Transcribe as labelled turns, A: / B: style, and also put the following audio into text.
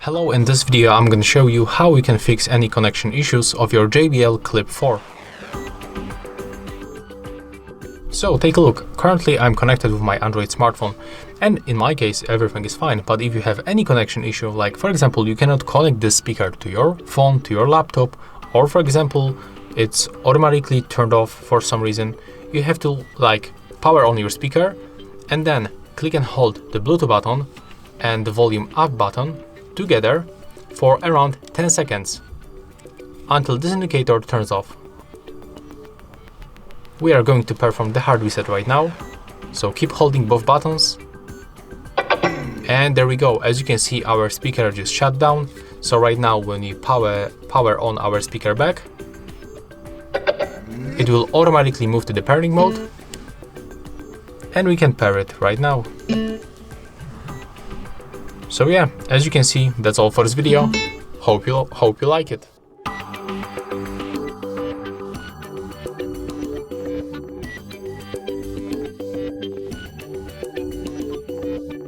A: Hello, in this video I'm going to show you how you can fix any connection issues of your JBL Clip 4. So take a look. Currently I'm connected with my Android smartphone and in my case everything is fine, but if you have any connection issue, like for example you cannot connect this speaker to your phone, to your laptop, or for example it's automatically turned off for some reason, you have to power on your speaker and then click and hold the Bluetooth button and the volume up button together for around 10 seconds until this indicator turns off. We are going to perform the hard reset right now, so keep holding both buttons and there we go. As you can see, our speaker just shut down. So right now when we power on our speaker back, it will automatically move to the pairing mode and we can pair it right now. So yeah, as you can see, that's all for this video. Hope you like it.